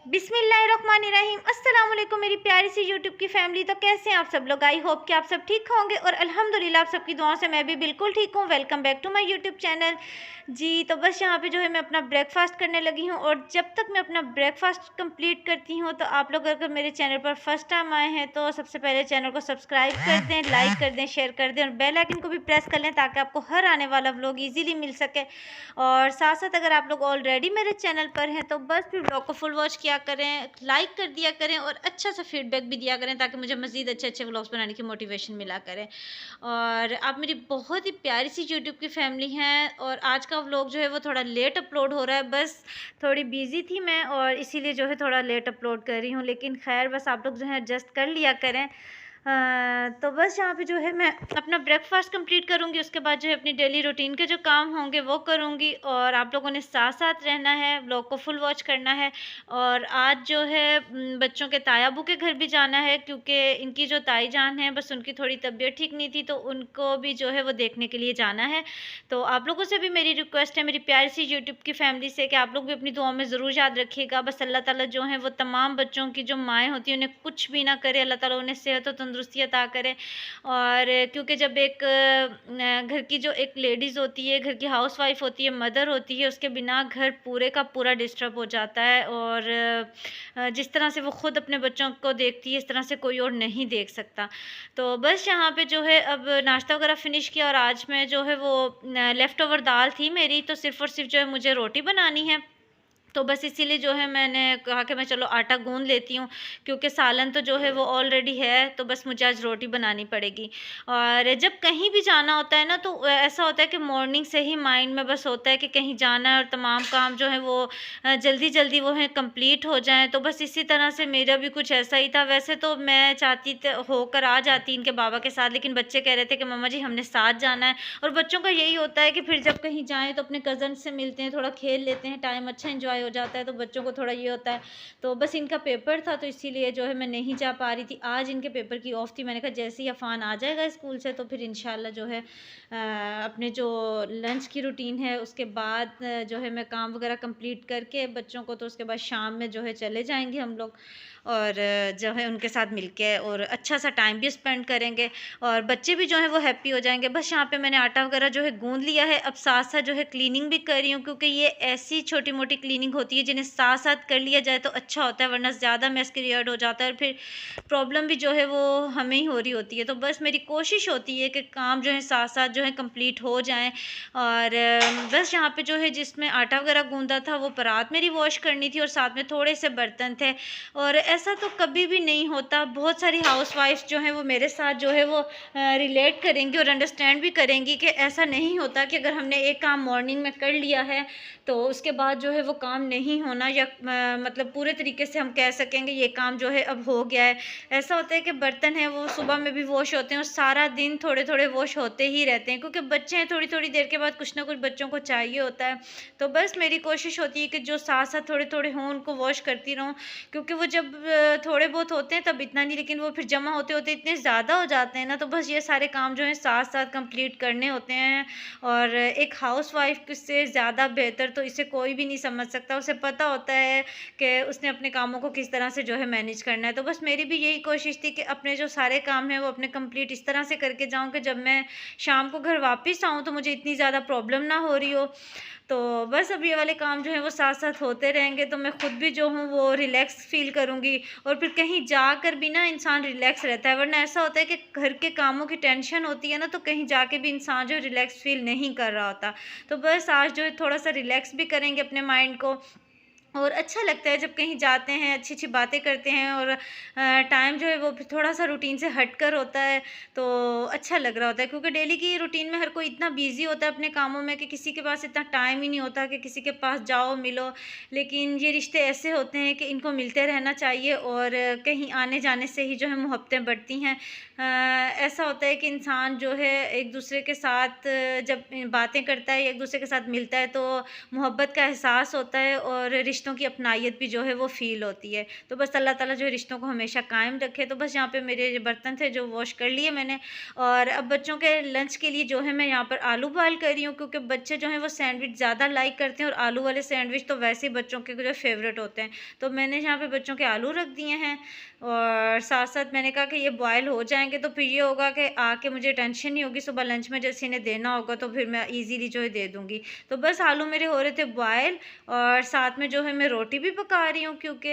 बिस्मिल्लाहिर्रहमानिर्रहीम। अस्सलाम वालेकुम मेरी प्यारी सी यूट्यूब की फैमिली। तो कैसे हैं आप सब लोग? आई होप कि आप सब ठीक होंगे और अल्हम्दुलिल्लाह आप सबकी दुआओं से मैं भी बिल्कुल ठीक हूँ। Welcome back to my YouTube channel. जी, तो बस यहाँ पे जो है मैं अपना ब्रेकफास्ट करने लगी हूँ और जब तक मैं अपना ब्रेकफास्ट कंप्लीट करती हूँ तो आप लोग अगर मेरे चैनल पर फर्स्ट टाइम आए हैं तो सबसे पहले चैनल को सब्सक्राइब कर दें, लाइक कर दें, शेयर कर दें और बेल आइकन को भी प्रेस कर लें ताकि आपको हर आने वाला व्लॉग ईजीली मिल सके। और साथ साथ अगर आप लोग ऑलरेडी मेरे चैनल पर हैं तो बस फिर व्लॉग को फुल वॉच किया करें, लाइक कर दिया करें और अच्छा सा फीडबैक भी दिया करें ताकि मुझे मज़ीद अच्छे अच्छे व्लॉग्स बनाने की मोटिवेशन मिला करें। और आप मेरी बहुत ही प्यारी सी यूट्यूब की फैमिली हैं और आज का व्लॉग जो है वो थोड़ा लेट अपलोड हो रहा है। बस थोड़ी बिजी थी मैं और इसीलिए जो है थोड़ा लेट अपलोड कर रही हूँ, लेकिन खैर बस आप लोग जो है एडजस्ट कर लिया करें। तो बस यहाँ पे जो है मैं अपना ब्रेकफास्ट कंप्लीट करूँगी, उसके बाद जो है अपनी डेली रूटीन के जो काम होंगे वो करूँगी और आप लोगों ने साथ साथ रहना है, व्लॉग को फुल वॉच करना है। और आज जो है बच्चों के तायाबू के घर भी जाना है क्योंकि इनकी जो ताई जान है बस उनकी थोड़ी तबीयत ठीक नहीं थी तो उनको भी जो है वो देखने के लिए जाना है। तो आप लोगों से भी मेरी रिक्वेस्ट है, मेरी प्यारी सी यूट्यूब की फैमिली से, कि आप लोग भी अपनी दुआओं में ज़रूर याद रखिएगा। बस अल्लाह ताला जो है वो तमाम बच्चों की जो माएँ होती हैं उन्हें कुछ भी ना करे, अल्लाह ताला उन्हें सेहत और तंदुरुस्ती अता करे। और क्योंकि जब एक घर की जो एक लेडीज़ होती है, घर की हाउसवाइफ होती है, मदर होती है, उसके बिना घर पूरे का पूरा डिस्टर्ब हो जाता है। और जिस तरह से वो ख़ुद अपने बच्चों को देखती है इस तरह से कोई और नहीं देख सकता। तो बस यहाँ पे जो है अब नाश्ता वगैरह फ़िनिश किया और आज मैं जो है वो लेफ़्ट ओवर दाल थी मेरी, तो सिर्फ़ और सिर्फ़ जो है मुझे रोटी बनानी है। तो बस इसीलिए जो है मैंने कहा कि मैं चलो आटा गूँध लेती हूँ क्योंकि सालन तो जो है वो ऑलरेडी है, तो बस मुझे आज रोटी बनानी पड़ेगी। और जब कहीं भी जाना होता है ना तो ऐसा होता है कि मॉर्निंग से ही माइंड में बस होता है कि कहीं जाना है और तमाम काम जो है वो जल्दी-जल्दी वो है कंप्लीट हो जाएँ। तो बस इसी तरह से मेरा भी कुछ ऐसा ही था। वैसे तो मैं चाहती त होकर आ जाती इनके बाबा के साथ, लेकिन बच्चे कह रहे थे कि मम्मा जी हमने साथ जाना है। और बच्चों का यही होता है कि फिर जब कहीं जाएँ तो अपने कज़न से मिलते हैं, थोड़ा खेल लेते हैं, टाइम अच्छा एन्जॉय हो जाता है, तो बच्चों को थोड़ा ये होता है। तो बस इनका पेपर था तो इसीलिए जो है मैं नहीं जा पा रही थी। आज इनके पेपर की ऑफ थी, मैंने कहा जैसे ही अफ़ान आ जाएगा स्कूल से तो फिर इंशाल्लाह जो है अपने जो लंच की रूटीन है उसके बाद जो है मैं काम वगैरह कंप्लीट करके बच्चों को, तो उसके बाद शाम में जो है चले जाएँगे हम लोग और जो है उनके साथ मिलके और अच्छा सा टाइम भी स्पेंड करेंगे और बच्चे भी जो हैं वो हैप्पी हो जाएँगे। बस यहाँ पे मैंने आटा वगैरह जो है गूँध लिया है, अब साथ-साथ जो है क्लीनिंग भी कर रही हूँ क्योंकि ये ऐसी छोटी-मोटी क्लीनिंग होती है जिन्हें साथ-साथ कर लिया जाए तो अच्छा होता है, वरना ज़्यादा मेस क्रिएट हो जाता है और फिर प्रॉब्लम भी जो है वो हमें ही हो रही होती है। तो बस मेरी कोशिश होती है कि काम जो है साथ-साथ जो है कंप्लीट हो जाएँ। और बस यहाँ पे जो है जिसमें आटा वगैरह गूँधा था वो परात मेरी वॉश करनी थी और साथ में थोड़े से बर्तन थे। और ऐसा तो कभी भी नहीं होता, बहुत सारी हाउसवाइफ़्स जो हैं वो मेरे साथ जो है वो रिलेट करेंगी और अंडरस्टैंड भी करेंगी कि ऐसा नहीं होता कि अगर हमने एक काम मॉर्निंग में कर लिया है तो उसके बाद जो है वो काम नहीं होना या मतलब पूरे तरीके से हम कह सकेंगे ये काम जो है अब हो गया है। ऐसा होता है कि बर्तन हैं वो सुबह में भी वॉश होते हैं और सारा दिन थोड़े-थोड़े वॉश होते ही रहते हैं क्योंकि बच्चे हैं, थोड़ी-थोड़ी देर के बाद कुछ ना कुछ बच्चों को चाहिए होता है। तो बस मेरी कोशिश होती है कि जो साथ-साथ थोड़े-थोड़े हों उनको वॉश करती रहूँ क्योंकि वो जब थोड़े बहुत होते हैं तब इतना नहीं, लेकिन वो फिर जमा होते-होते इतने ज़्यादा हो जाते हैं ना तो बस ये सारे काम जो हैं साथ-साथ कंप्लीट करने होते हैं। और एक हाउसवाइफ़ से ज़्यादा बेहतर तो इसे कोई भी नहीं समझ सकता। उसे पता होता है कि उसने अपने कामों को किस तरह से जो है मैनेज करना है। तो बस मेरी भी यही कोशिश थी कि अपने जो सारे काम हैं वो अपने कंप्लीट इस तरह से करके जाऊँ कि जब मैं शाम को घर वापस आऊँ तो मुझे इतनी ज़्यादा प्रॉब्लम ना हो रही हो। तो बस अब ये वाले काम जो हैं वो साथ-साथ होते रहेंगे तो मैं खुद भी जो हूँ वो रिलैक्स फ़ील करूँगी और फिर कहीं जाकर भी ना इंसान रिलैक्स रहता है, वरना ऐसा होता है कि घर के कामों की टेंशन होती है ना तो कहीं जाके भी इंसान जो है रिलैक्स फ़ील नहीं कर रहा होता। तो बस आज जो है थोड़ा-सा रिलैक्स भी करेंगे अपने माइंड को और अच्छा लगता है जब कहीं जाते हैं, अच्छी-अच्छी बातें करते हैं और टाइम जो है वो फिर थोड़ा-सा रूटीन से हटकर होता है, तो अच्छा लग रहा होता है क्योंकि डेली की रूटीन में हर कोई इतना बिज़ी होता है अपने कामों में कि किसी के पास इतना टाइम ही नहीं होता कि किसी के पास जाओ, मिलो। लेकिन ये रिश्ते ऐसे होते हैं कि इनको मिलते रहना चाहिए और कहीं आने-जाने से ही जो है मोहब्बतें बढ़ती हैं। ऐसा होता है कि इंसान जो है एक-दूसरे के साथ जब बातें करता है, एक-दूसरे के साथ मिलता है तो मोहब्बत का एहसास होता है और रिश्तों की अपनाइत भी जो है वो फ़ील होती है। तो बस अल्लाह ताला जो है रिश्तों को हमेशा कायम रखे। तो बस यहाँ पे मेरे बर्तन थे जो वॉश कर लिए मैंने, और अब बच्चों के लंच के लिए जो है मैं यहाँ पर आलू बॉयल कर रही हूँ, क्योंकि बच्चे जो हैं वो सैंडविच ज़्यादा लाइक करते हैं, और आलू वाले सैंडविच तो वैसे ही बच्चों के जो फेवरेट होते हैं। तो मैंने यहाँ पे बच्चों के आलू रख दिए हैं, और साथ साथ मैंने कहा कि ये बॉयल हो जाएंगे तो फिर ये होगा कि आके मुझे टेंशन नहीं होगी, सुबह लंच में जैसे इन्हें देना होगा तो फिर मैं ईजीली जो है दे दूँगी। तो बस आलू मेरे हो रहे थे बॉयल, और साथ में जो है मैं रोटी भी पका रही हूँ, क्योंकि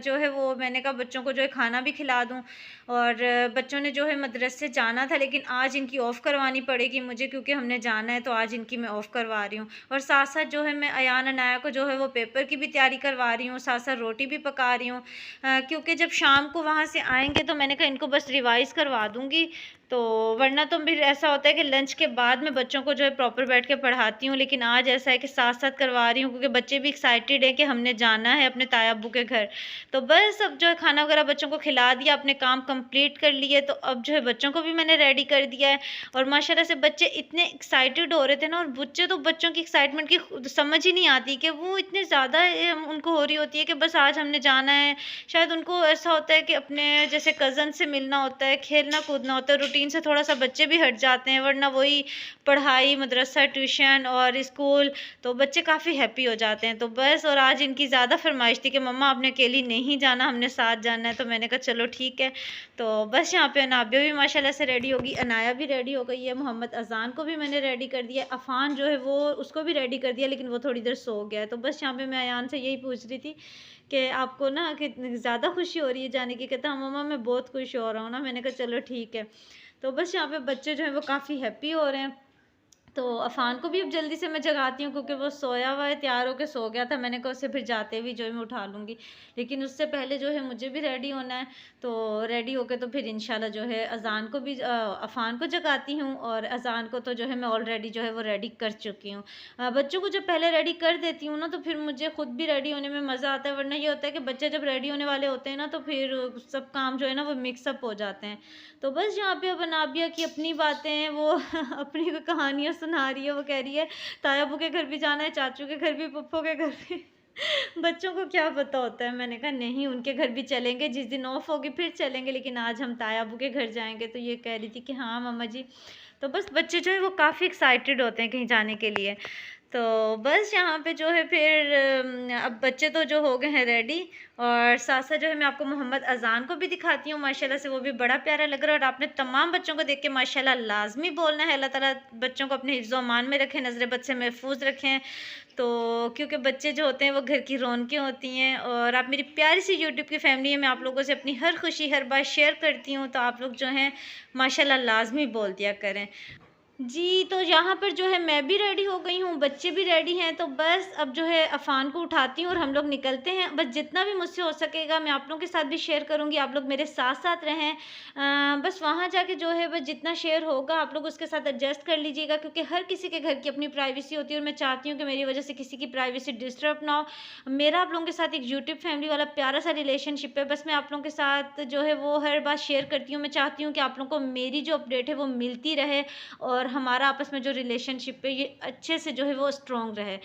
जो है वो मैंने कहा बच्चों को जो है खाना भी खिला दूँ। और बच्चों ने जो है मदरसे जाना था, लेकिन आज इनकी ऑफ़ करवानी पड़ेगी मुझे, क्योंकि हमने जाना है, तो आज इनकी मैं ऑफ़ करवा रही हूँ। और साथ साथ जो है मैं अयान अनाया को जो है वो पेपर की भी तैयारी करवा रही हूँ, साथ साथ रोटी भी पका रही हूँ, क्योंकि जब शाम को वहाँ से आएंगे तो मैंने कहा इनको बस रिवाइज़ करवा दूँगी। तो वरना तो फिर ऐसा होता है कि लंच के बाद मैं बच्चों को जो है प्रॉपर बैठ के पढ़ाती हूँ, लेकिन आज ऐसा है कि साथ साथ करवा रही हूँ, क्योंकि बच्चे भी एक्साइटेड हैं कि हमने जाना है अपने ताया अब्बू के घर। तो बस अब जो है खाना वगैरह बच्चों को खिला दिया, अपने काम कंप्लीट कर लिए, तो अब जो है बच्चों को भी मैंने रेडी कर दिया है। और माशाल्लाह से बच्चे इतने एक्साइटेड हो रहे थे ना, और बच्चों की एक्साइटमेंट की समझ ही नहीं आती कि वो इतने ज़्यादा उनको हो रही होती है कि बस आज हमने जाना है। शायद उनको ऐसा होता है कि अपने जैसे कज़न से मिलना होता है, खेलना कूदना होता है, रूटीन से थोड़ा सा बच्चे भी हट जाते हैं, वरना वही पढ़ाई, मदरसा, ट्यूशन और स्कूल, तो बच्चे काफ़ी हैप्पी हो जाते हैं। तो बस, और आज इनकी ज़्यादा फरमाइश थी कि मम्मा आपने अकेली नहीं जाना, हमने साथ जाना है। तो मैंने कहा चलो ठीक है। तो बस यहाँ पे अनाबिया भी माशाल्लाह से रेडी होगी, अनाया भी रेडी हो गई है, मोहम्मद अजान को भी मैंने रेडी कर दिया, अफ़ान जो है वो उसको भी रेडी कर दिया, लेकिन वो थोड़ी देर सो गया है। तो बस यहाँ पे मैं अयान से यही पूछ रही थी कि आपको ना कितनी ज़्यादा खुशी हो रही है जाने की? कहता हाँ मम्मा मैं बहुत खुश हो रहा हूँ ना। मैंने कहा चलो ठीक है। तो बस यहाँ पे बच्चे जो हैं वो काफ़ी हैप्पी हो रहे हैं। तो अफ़ान को भी अब जल्दी से मैं जगाती हूँ, क्योंकि वो सोया हुआ है, तैयार होके सो गया था। मैंने कहा उसे फिर जाते हुए जो है मैं उठा लूँगी, लेकिन उससे पहले जो है मुझे भी रेडी होना है। तो रेडी होके तो फिर इंशाल्लाह जो है अज़ान को भी अफ़ान को जगाती हूँ, और अज़ान को तो जो है मैं ऑलरेडी जो है वो रेडी कर चुकी हूँ। बच्चों को जब पहले रेडी कर देती हूँ ना, तो फिर मुझे खुद भी रेडी होने में मज़ा आता है, वरना ये होता है कि बच्चे जब रेडी होने वाले होते हैं ना, तो फिर सब काम जो है ना वो मिक्सअप हो जाते हैं। तो बस यहाँ पे अब अनाबिया की अपनी बातें हैं, वो अपनी कहानियाँ सुना रही है। वो कह रही है ताया अब्बू के घर भी जाना है, चाचू के घर भी, पप्पू के घर भी। बच्चों को क्या पता होता है। मैंने कहा नहीं, उनके घर भी चलेंगे, जिस दिन ऑफ होगी फिर चलेंगे, लेकिन आज हम ताया अब्बू के घर जाएंगे। तो ये कह रही थी कि हाँ मम्मा जी। तो बस बच्चे जो है वो काफ़ी एक्साइटेड होते हैं कहीं जाने के लिए। तो बस यहाँ पे जो है फिर अब बच्चे तो जो हो गए हैं रेडी, और साथ साथ जो है मैं आपको मोहम्मद अजान को भी दिखाती हूँ। माशाल्लाह से वो भी बड़ा प्यारा लग रहा है, और आपने तमाम बच्चों को देख के माशाल्लाह लाजमी बोलना है अल्लाह ताला बच्चों को अपने हिफ्ज़-ओ अमान में रखें, नज़र बद से महफूज रखें। तो क्योंकि बच्चे जो होते हैं वो घर की रौनकें होती हैं, और आप मेरी प्यारी सी यूट्यूब की फैमिली है, मैं आप लोगों से अपनी हर खुशी हर बात शेयर करती हूँ। तो आप लोग जो हैं माशाल्लाह लाजमी बोल दिया करें। जी, तो यहाँ पर जो है मैं भी रेडी हो गई हूँ, बच्चे भी रेडी हैं। तो बस अब जो है अफ़ान को उठाती हूँ और हम लोग निकलते हैं। बस जितना भी मुझसे हो सकेगा मैं आप लोगों के साथ भी शेयर करूँगी, आप लोग मेरे साथ-साथ रहें। बस वहाँ जाके जो है बस जितना शेयर होगा आप लोग उसके साथ एडजस्ट कर लीजिएगा, क्योंकि हर किसी के घर की अपनी प्राइवेसी होती है, और मैं चाहती हूँ कि मेरी वजह से किसी की प्राइवेसी डिस्टर्ब ना हो। मेरा आप लोगों के साथ एक यूट्यूब फैमिली वाला प्यारा-सा रिलेशनशिप है, बस मैं आप लोगों के साथ जो है वो हर बात शेयर करती हूँ। मैं चाहती हूँ कि आप लोगों को मेरी जो अपडेट है वो मिलती रहे, और हमारा आपस में जो रिलेशनशिप है ये अच्छे से जो है वो स्ट्रॉन्ग रहे।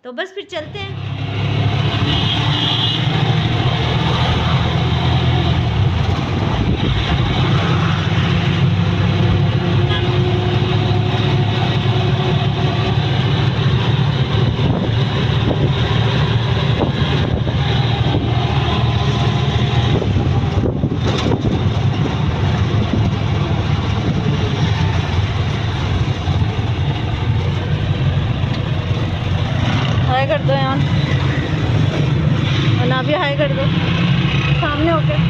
तो बस फिर चलते हैं। हाय कर दो यार, अनाबिया हाय कर दो सामने होके।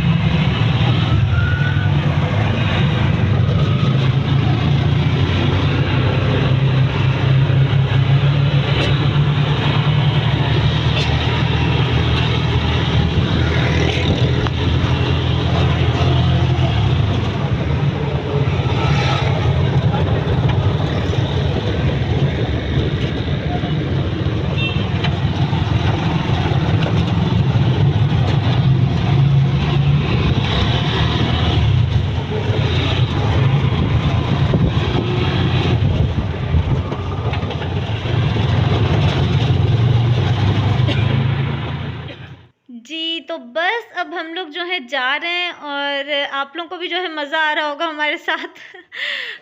तो बस अब हम लोग जो है जा रहे हैं और आप लोगों को भी जो है मज़ा आ रहा होगा हमारे साथ।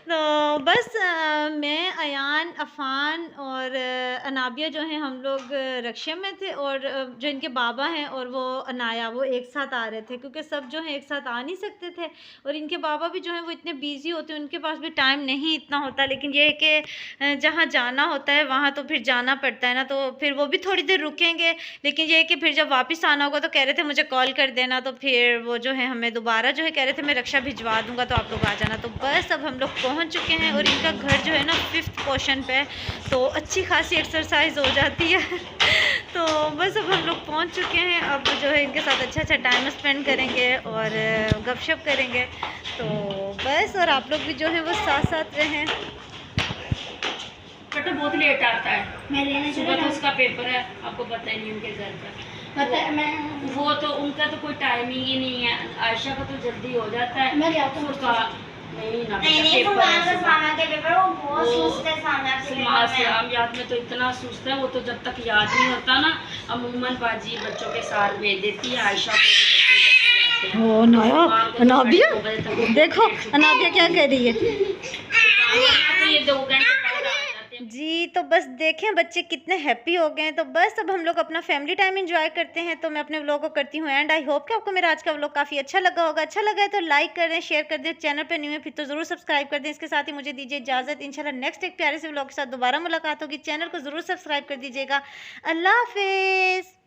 तो बस मैं, अयान, अफ़ान और अनाबिया जो हैं हम लोग रक्शे में थे, और जो इनके बाबा हैं और वो अनाया, वो एक साथ आ रहे थे क्योंकि सब जो है एक साथ आ नहीं सकते थे। और इनके बाबा भी जो हैं वो इतने बिज़ी होते हैं, उनके पास भी टाइम नहीं इतना होता, लेकिन ये है कि जहाँ जाना होता है वहाँ तो फिर जाना पड़ता है ना, तो फिर वो भी थोड़ी देर रुकेंगे। लेकिन ये है कि फिर जब वापस आना होगा तो कह रहे थे मुझे कॉल कर देना, तो फिर वो जो है हमें दोबारा जो है कह रहे थे मैं रक्षा भिजवा दूँगा तो आप लोग आ जाना। तो बस अब हम लोग पहुँच चुके हैं और इनका घर जो है ना 5th पोर्शन पे है, तो अच्छी खासी एक्सरसाइज हो जाती है। तो बस अब हम लोग पहुँच चुके हैं, अब जो है इनके साथ अच्छा टाइम स्पेंड करेंगे और गपशप करेंगे। तो बस, और आप लोग भी जो है वो साथ साथ रहें। बेटा बहुत लेट आता है, मैं लेने सुबह तो उसका पेपर है, आपको पता ही नहीं उनके घर का पता है। मैं वो तो उनका तो कोई टाइमिंग ही नहीं है, आयशा का तो जल्दी हो जाता है। मैं जाता हूँ उसका नहीं ना पेपर है, सामा के पेपर वो बहुत सुस्त है। सलाम याद में तो इतना सुस्त है, वो तो जब तक याद नहीं होता ना अमूमन बाजी बच्चों के साथ भेज देती है आयशा को। ओ नाया, अनाबिया देखो, अनाबिया क्या कह रही है। तो ये 2 घंटे जी, तो बस देखें बच्चे कितने हैप्पी हो गए हैं। तो बस अब हम लोग अपना फैमिली टाइम एंजॉय करते हैं। तो मैं अपने व्लॉग को करती हूँ एंड आई होप कि आपको मेरा आज का व्लॉग काफ़ी अच्छा लगा होगा। अच्छा लगा है तो लाइक कर दें, शेयर कर दें, चैनल पे न्यू है फिर तो ज़रूर सब्सक्राइब कर दें। इसके साथ ही मुझे दीजिए इजाज़त, इंशाल्लाह नेक्स्ट एक प्यारे से व्लॉग के साथ दोबारा मुलाकात होगी। चैनल को ज़रूर सब्सक्राइब कर दीजिएगा। अल्लाह हाफिज़।